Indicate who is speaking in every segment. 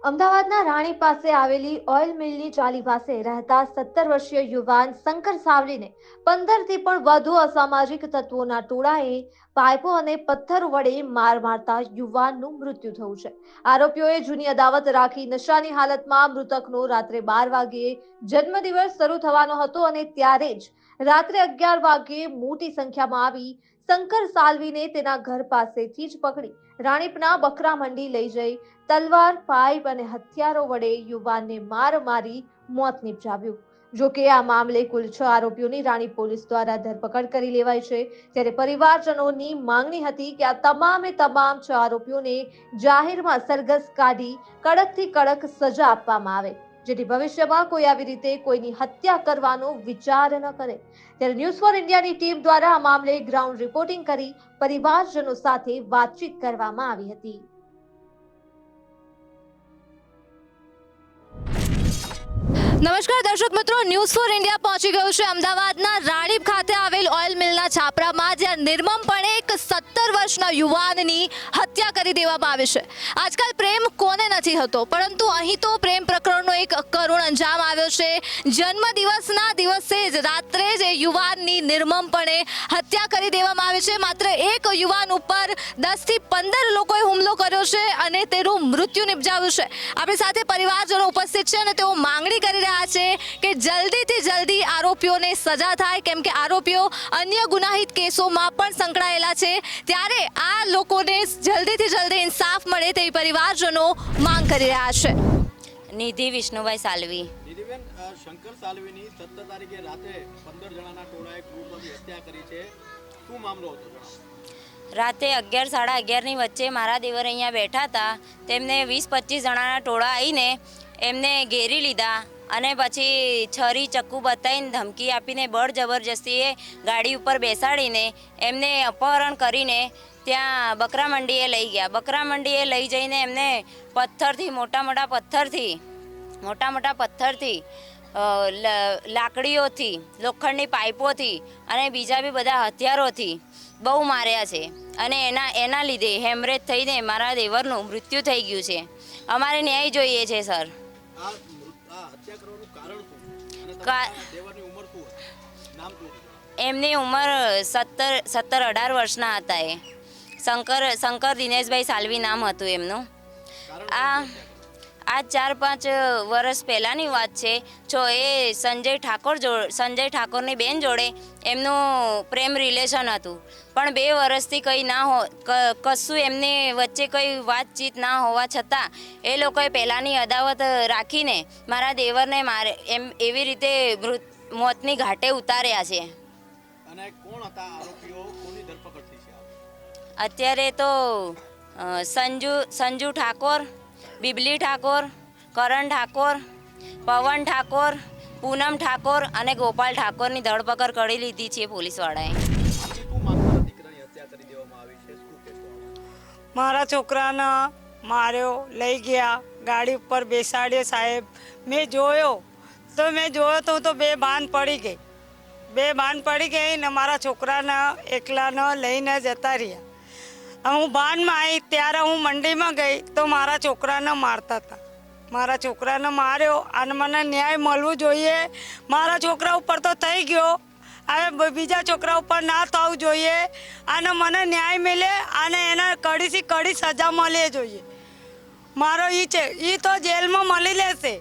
Speaker 1: અમદાવાદના રાણી પાસે આવેલી ઓઇલ મિલની ચાલી પાસે રહેતા 17 વર્ષીય યુવાન શંકર સાવલીને 15થી પણ વધુ અસામાજિક તત્વોના ટોળાએ પાઇપો અને પથ્થર વડે માર મારતા યુવાનનું મૃત્યુ થયું છે। આરોપીઓએ જૂની અદાવત રાખી નશાની હાલતમાં મૃતકનો રાત્રે 12 વાગ્યે જન્મદિવસ શરૂ થવાનો હતો અને ત્યારે જ રાત્રે 11 વાગ્યે મોટી સંખ્યામાં આવી શંકર સાલ્વીને તેના ઘર પાસેથી જ પકડી રાણીપના બકરા મંડી લઈ જઈ તલવાર, પાઇપ અને હથિયારો વડે યુવાનને માર મારી મોત નિપજાવ્યું। જો કે આ મામલે કુલ 6 આરોપીઓની રાણી પોલીસ દ્વારા ધરપકડ કરી લેવાઈ છે। ત્યારે પરિવારજનોની માંગણી હતી કે આ તમામ 6 આરોપીઓને જાહેરમાં સરઘસ કાઢી કડકથી કડક સજા આપવામાં આવે, જેથી ભવિષ્યમાં કોઈ આવી રીતે કોઈની હત્યા કરવાનો વિચાર ન કરે। ત્યારે ન્યૂઝ ફોર ઇન્ડિયાની ટીમ દ્વારા આ મામલે ગ્રાઉન્ડ રિપોર્ટિંગ કરી પરિવારજનો સાથે વાતચીત કરવામાં આવી હતી।
Speaker 2: નમસ્કાર દર્શક મિત્રો, ન્યૂઝ ફોર ઇન્ડિયા પહોંચી ગયું છે અમદાવાદના રાણીપ ખાતે આવેલ ઓઇલ મિલના છાપરામાં, જ્યાં નિર્મમપણે એક 17 વર્ષના યુવાનની હત્યા કરી દેવામાં આવી છે। આજકાલ પ્રેમ કોને નથી હતો, પરંતુ અહીં તો પ્રેમ પ્રકરણનો એક કરુણ અંજામ આવ્યો છે। જન્મદિવસના દિવસે જ રાત્રે જ યુવાનની નિર્મમપણે હત્યા કરી દેવામાં આવી છે। માત્ર એક યુવાન ઉપર 10 થી 15 લોકોએ હુમલો કર્યો છે અને તેનું મૃત્યુ નિપજાવ્યું છે। આપણી સાથે પરિવારજનો ઉપસ્થિત છે અને તેઓ માંગણી કરી રહ્યા છે કે જલ્દીથી જલ્દી આરોપીઓને સજા થાય, કેમ કે આરોપીઓ અન્ય ગુનાહિત કેસોમાં પણ સંકળાયેલા છે। ત્યારે આ લોકોને જલ્દીથી જલ્દી ઇન્સાફ મળે તેવી પરિવારજનો માંગ કરી રહ્યા છે।
Speaker 3: નિધિ વિષ્ણુભાઈ સાલવી।
Speaker 4: નિધિબેન, શંકર સાલવીની 17 તારીખે રાતે 15 જણાના ટોળાએ ક્રૂરતાથી હત્યા કરી છે, શું મામલો હતો?
Speaker 3: રાતે 11 સાડા 11ની વચ્ચે મારા દેવર અહીંયા બેઠા હતા। તેમને 20-25 જણાના ટોળા આવીને એમને ઘેરી લીધા અને પછી છરી ચક્કુ બતાવીને ધમકી આપીને બળ જબરજસ્તીએ ગાડી ઉપર બેસાડીને એમને અપહરણ કરીને ત્યાં બકરા મંડીએ લઈ ગયા। બકરા મંડીએ લઈ જઈને એમને પથ્થરથી મોટા મોટા પથ્થરથી લાકડીઓથી, લોખંડની પાઇપોથી અને બીજા બી બધા હથિયારોથી બહુ માર્યા છે અને એના લીધે હેમરેજ થઈને મારા દેવરનું મૃત્યુ થઈ ગયું છે। અમારે ન્યાય જોઈએ છે સર। એમની ઉંમર 17-18 વર્ષના હતા। એ શંકર દિનેશભાઈ સાલવી નામ હતું એમનું। આ 4-5 વર્ષ પહેલાંની વાત છે। એ સંજય ઠાકોરની બેન જોડે એમનું પ્રેમ રિલેશન હતું, પણ 2 વર્ષથી કંઈ કશું એમની વચ્ચે કંઈ વાતચીત ના હોવા છતાં એ લોકોએ પહેલાંની અદાવત રાખીને મારા દેવરને એવી રીતે મોતની ઘાટે ઉતાર્યા છે।
Speaker 4: અને કોણ હતા આરોપીઓ, કોની ધરપકડ થઈ છે?
Speaker 3: અત્યારે તો સંજુ ઠાકોર, બિબલી ઠાકોર, કરણ ઠાકોર, પવન ઠાકોર, પૂનમ ઠાકોર અને ગોપાલ ઠાકોરની ધરપકડ કરી લીધી છે પોલીસવાળાએ।
Speaker 5: મારા છોકરાને માર્યો, લઈ ગયા, ગાડી ઉપર બેસાડ્યો સાહેબ। મેં જોયો તો બે બાન પડી ગઈ ને મારા છોકરાને એકલાને લઈને જતા રહ્યા। હું બાનમાં આવી ત્યારે હું મંડીમાં ગઈ તો મારા છોકરાને મારતા હતા। મારા છોકરાને માર્યો અને મને ન્યાય મળવું જોઈએ। મારા છોકરા ઉપર તો થઈ ગયો, હવે બીજા છોકરા ઉપર ના થવું જોઈએ અને મને ન્યાય મળે અને એને કડીથી કડી સજા મળે જોઈએ। મારો એ છે, એ તો જેલમાં મળી લેશે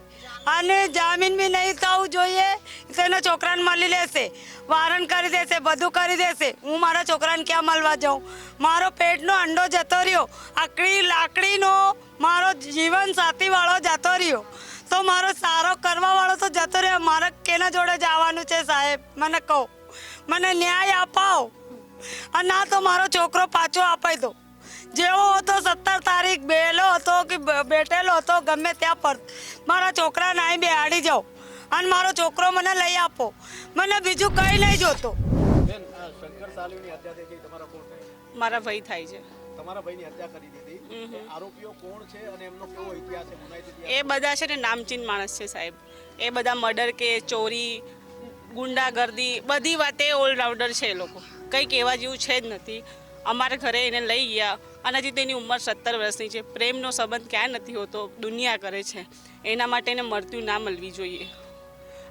Speaker 5: અને જામીન બી નહીં થવું જોઈએ, તેના છોકરાને મળી લેશે, વારણ કરી દેશે, બધું કરી દેશે। હું મારા છોકરાને ક્યાં મળવા જાઉં? મારો પેટનો અંડો જતો રહ્યો, આકડી લાકડીનો મારો જીવન સાથીવાળો જતો રહ્યો, તો મારો સારો કરવાવાળો તો જતો રહ્યો। મારે કેના જોડે જવાનું છે સાહેબ? મને કહો, મને ન્યાય અપાવો અને ના તો મારો છોકરો પાછો અપાઈ દો। જેવો હતો 17 તારીખ બેલો હતો કે બેઠેલો હતો ગમે ત્યાં પર મારા છોકરાને અહીં બેહાડી જાઓ અને મારો છોકરો મને લઈ આપો, મને બીજું કંઈ નહીં જોતો।
Speaker 4: શંકર સાલવીની હત્યા થઈ ગઈ, તમારા કોણ થાય?
Speaker 5: મારા ભાઈ થાય છે।
Speaker 4: તમારા ભાઈની હત્યા કરી દીધી, આરોપીઓ કોણ છે અને એમનો કેવો ઇતિહાસ છે?
Speaker 5: એ બધા છે ને નામચીન માણસ છે સાહેબ। એ બધા મર્ડર કેસ, ચોરી, ગુંડાગર્દી, બધી વાતે ઓલરાઉન્ડર છે। એ લોકો કંઈ કહેવા જેવું છે જ નથી।
Speaker 6: અમારા ઘરે એને લઈ ગયા અને હજી તેની ઉંમર 17 વર્ષની છે. પ્રેમનો સંબંધ ક્યાં નથી હોતો, દુનિયા કરે છે. એના માટે એને મૃત્યુ ના મળવી જોઈએ.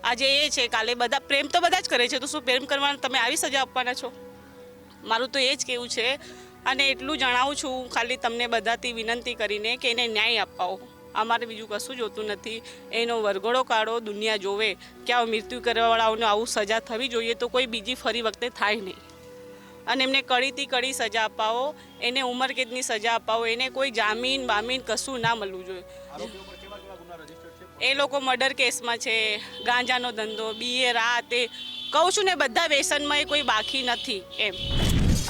Speaker 6: આજે એ છે, કાલે બધા પ્રેમ તો બધા જ કરે છે, તો શું પ્રેમ કરવાના તમે આવી સજા આપવાના છો? મારું તો એ જ કહેવું છે. અને એટલું જણાવું છું ખાલી તમને બધાથી વિનંતી કરીને કે એને ન્યાય અપાવો. અમારે બીજું કશું જોતું નથી. એનો વરઘોડો કાઢો, દુનિયા જોવે કે આ મૃત્યુ કરવાવાળાઓને આવું સજા થવી જોઈએ, તો કોઈ બીજી ફરી વખતે થાય નહીં. અને એમને કડીથી કડી સજા અપાવો, એને ઉંમરકેદની સજા અપાવો, એને કોઈ જામીન બામીન કશું ના મળવું જોઈએ.
Speaker 4: આરોપીઓ પર કેવા કેવા ગુના રજીસ્ટર્ડ છે?
Speaker 6: એ લોકો મર્ડર કેસમાં છે, ગાંજાનો ધંધો, બીએ રાત, એ કહું છું ને બધા વ્યસનમાં એ કોઈ બાકી નથી એમ.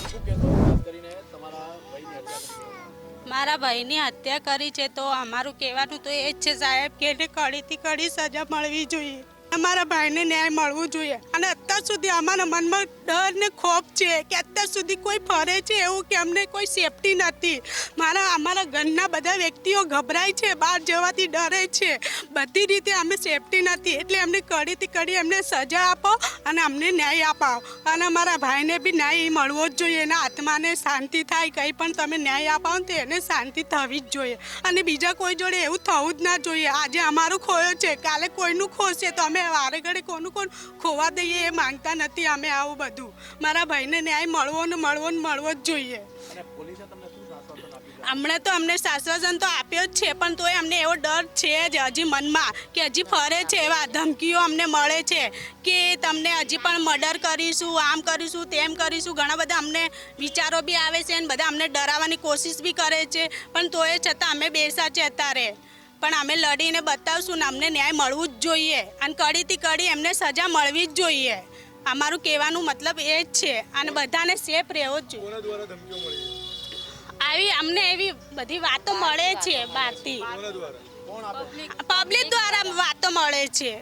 Speaker 4: શું કહેશો ખાસ કરીને તમારા ભાઈની હત્યા કરી?
Speaker 5: મારા ભાઈની હત્યા કરી છે તો અમારું કહેવાનું તો એ જ છે સાહેબ કે એને કડીથી કડી સજા મળવી જોઈએ. અમારા ભાઈને ન્યાય મળવું જોઈએ. અને અત્યાર સુધી અમારા મનમાં ડર ને ખોફ છે કે અત્યાર સુધી કોઈ ફરે છે એવું કે અમને કોઈ સેફટી નથી. અમારા ઘરના બધા વ્યક્તિઓ ગભરાય છે, બહાર જવાથી ડરે છે, બધી રીતે અમે સેફટી નથી. એટલે અમને કડીથી કડી એમને સજા આપો અને અમને ન્યાય અપાવો. અને અમારા ભાઈને બી ન્યાય મળવો જ જોઈએ. એના આત્માને શાંતિ થાય. કંઈ પણ તમે ન્યાય અપાવો તો એને શાંતિ થવી જ જોઈએ. અને બીજા કોઈ જોડે એવું થવું જ ના જોઈએ. આજે અમારું ખોયો છે, કાલે કોઈનું ખોશે તો અમે વારે ઘડે કોનું ખોવા દઈએ એ માંગતા નથી અમે. આવું બધું મારા ભાઈને ન્યાય મળવો જ જોઈએ.
Speaker 4: અને પોલીસે તમને શું આશ્વાસન આપ્યું છે?
Speaker 5: હમણાં તો અમને આશ્વાસન તો આપ્યો જ છે, પણ તોય અમને એવો ડર છે જ હજી મનમાં કે હજી ફરે છે. એવા ધમકીઓ અમને મળે છે કે તમને હજી પણ મર્ડર કરીશું, આમ કરીશું, તેમ કરીશું. ઘણા બધા અમને વિચારો બી આવે છે અને બધા અમને ડરાવવાની કોશિશ બી કરે છે, પણ તોય છતાં અમે બેસા છે અત્યારે. પણ અમે લડીને બતાવશું ને અમને ન્યાય મળવું જ જોઈએ. અને કડીથી કડી એમને સજા મળવી જ જોઈએ. અમારું કહેવાનું મતલબ એ જ છે. અને બધાને સેફ રહેવો જ જોઈએ.
Speaker 4: કોના દ્વારા ધમકીઓ મળી?
Speaker 5: અમને એવી બધી વાતો મળે છે બહારથી,
Speaker 4: કોના દ્વારા? કોણ આપે?
Speaker 5: પબ્લિક દ્વારા વાતો મળે છે.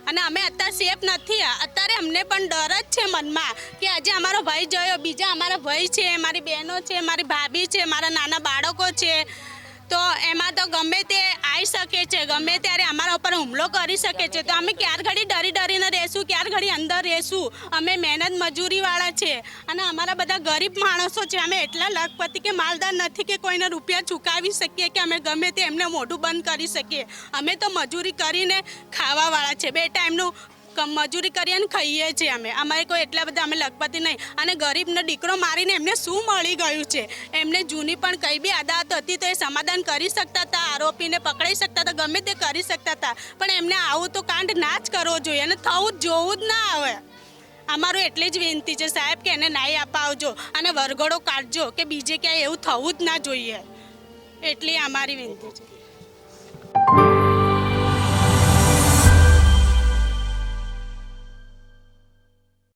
Speaker 5: અને અમે અત્યારે સેફ નથી. અત્યારે અમને પણ ડર જ છે મનમાં કે આજે અમારો ભાઈ ગયો, બીજા અમારા ભાઈ છે, મારી બહેનો છે, મારી ભાભી છે, મારા નાના બાળકો છે. તો એમાં તો ગમે તે આવી શકે છે, ગમે ત્યારે અમારા ઉપર હુમલો કરી શકે છે. તો અમે ક્યાર ઘડી ડરીને રહેશું, ક્યાર ઘડી અંદર રહેશું. અમે મહેનત મજૂરીવાળા છે અને અમારા બધા ગરીબ માણસો છે. અમે એટલા લખપતિ કે માલદાર નથી કે કોઈને રૂપિયા ચૂકવી શકીએ કે અમે ગમે તે એમને મોઢું બંધ કરી શકીએ. અમે તો મજૂરી કરીને ખાવાવાળા છે. 2 ટાઈમનું મજૂરી કરીને ખાઈએ છીએ અમે. અમારે કોઈ એટલા બધા અમે લખપતિ નહીં. અને ગરીબનો દીકરો મારીને એમને શું મળી ગયું છે? એમને જૂની પણ કંઈ બી અદાવત હતી તો એ સમાધાન કરી શકતા હતા, આરોપીને પકડી શકતા હતા, ગમે તે કરી શકતા હતા. પણ એમને આવું તો કાંડ ના જ કરવો જોઈએ અને જોવું જ ના આવે. અમારું એટલી જ વિનંતી છે સાહેબ કે એને ન્યાય અપાવજો અને વરઘોડો કાઢજો કે બીજે ક્યાંય એવું થવું જ ના જોઈએ. એટલી અમારી વિનંતી છે.